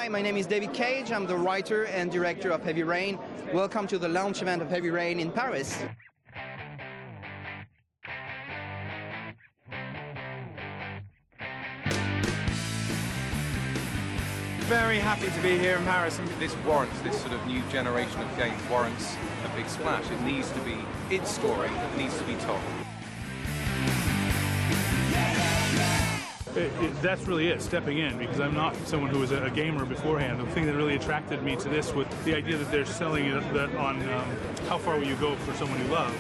Hi, my name is David Cage. I'm the writer and director of Heavy Rain. Welcome to the launch event of Heavy Rain in Paris. Very happy to be here in Paris, and this sort of new generation of games warrants a big splash. It needs to be its story, it needs to be told. That's really it, stepping in, because I'm not someone who was a gamer beforehand. The thing that really attracted me to this was the idea that they're selling it that on how far will you go for someone you love.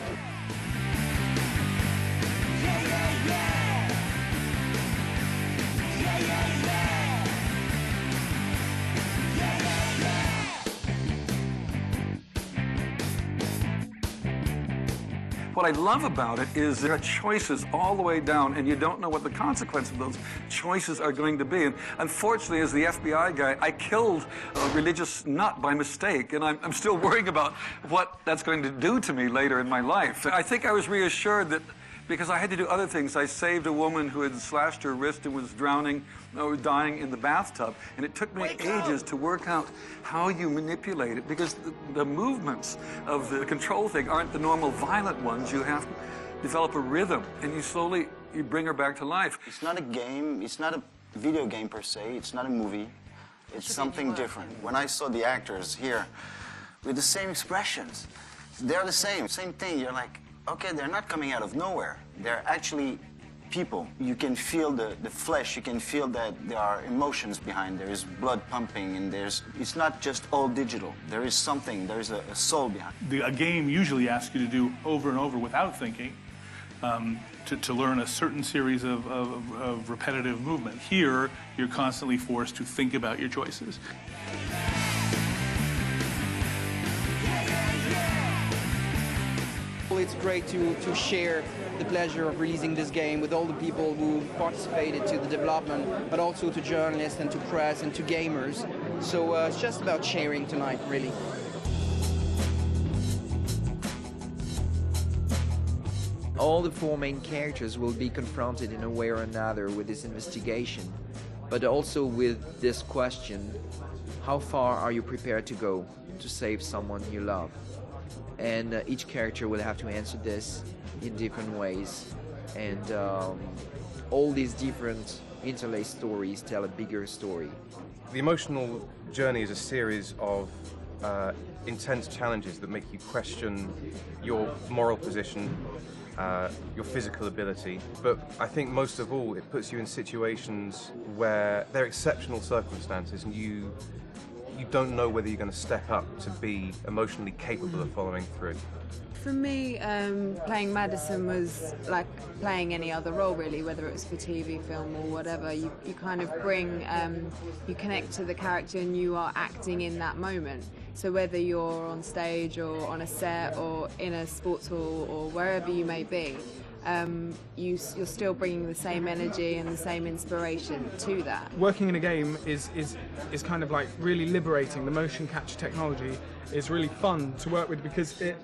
What I love about it is there are choices all the way down, and you don't know what the consequence of those choices are going to be. And unfortunately, as the FBI guy, I killed a religious nut by mistake, and I'm still worrying about what that's going to do to me later in my life. I think I was reassured that because I had to do other things. I saved a woman who had slashed her wrist and was drowning or dying in the bathtub. And it took me ages to work out how you manipulate it, because the movements of the control thing aren't the normal violent ones. You have to develop a rhythm, and you bring her back to life. It's not a game, it's not a video game per se, it's not a movie. It's something different. When I saw the actors here with the same expressions, they're the same thing. You're like, okay, they're not coming out of nowhere. They're actually people. You can feel the flesh. You can feel that there are emotions behind. There is blood pumping, and it's not just all digital. There is something, there is a soul behind. A game usually asks you to do over and over without thinking, to learn a certain series of repetitive movement. Here, you're constantly forced to think about your choices. It's great to share the pleasure of releasing this game with all the people who participated to the development, but also to journalists and to press and to gamers. So it's just about sharing tonight, really. All the four main characters will be confronted in a way or another with this investigation, but also with this question: how far are you prepared to go to save someone you love? And each character will have to answer this in different ways, and all these different interlaced stories tell a bigger story. The emotional journey is a series of intense challenges that make you question your moral position, your physical ability, but I think most of all it puts you in situations where there are exceptional circumstances, and you don't know whether you're going to step up to be emotionally capable of following through. For me, playing Madison was like playing any other role, really, whether it was for TV, film, or whatever. You kind of bring, you connect to the character, and you are acting in that moment. So whether you're on stage or on a set or in a sports hall or wherever you may be, you're still bringing the same energy and the same inspiration to that. Working in a game is kind of like really liberating. The motion capture technology is really fun to work with because it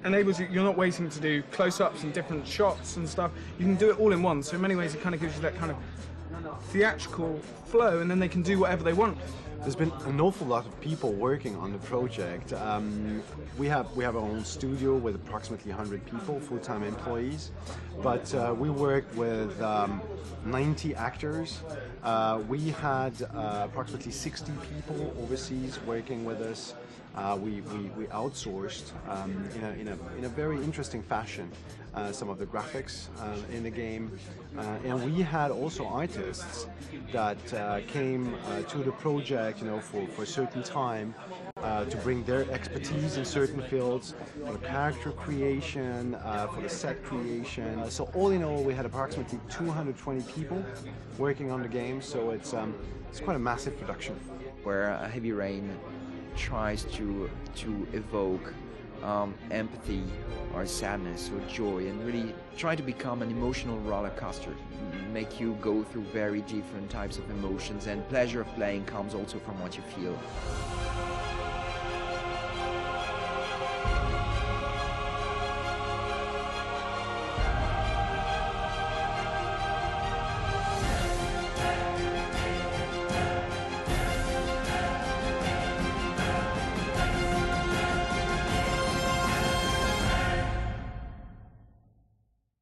enables you, you're not waiting to do close-ups and different shots and stuff. You can do it all in one, so in many ways it kind of gives you that kind of theatrical flow, and then they can do whatever they want. There's been an awful lot of people working on the project. We have our own studio with approximately 100 people, full-time employees, but we work with 90 actors. We had approximately 60 people overseas working with us. We outsourced in a very interesting fashion some of the graphics in the game, and we had also artists that came to the project, for a certain time to bring their expertise in certain fields, for the character creation, for the set creation. So all in all, we had approximately 220 people working on the game. So it's quite a massive production. Where Heavy Rain tries to evoke empathy or sadness or joy, and really try to become an emotional roller coaster, make you go through very different types of emotions, and pleasure of playing comes also from what you feel.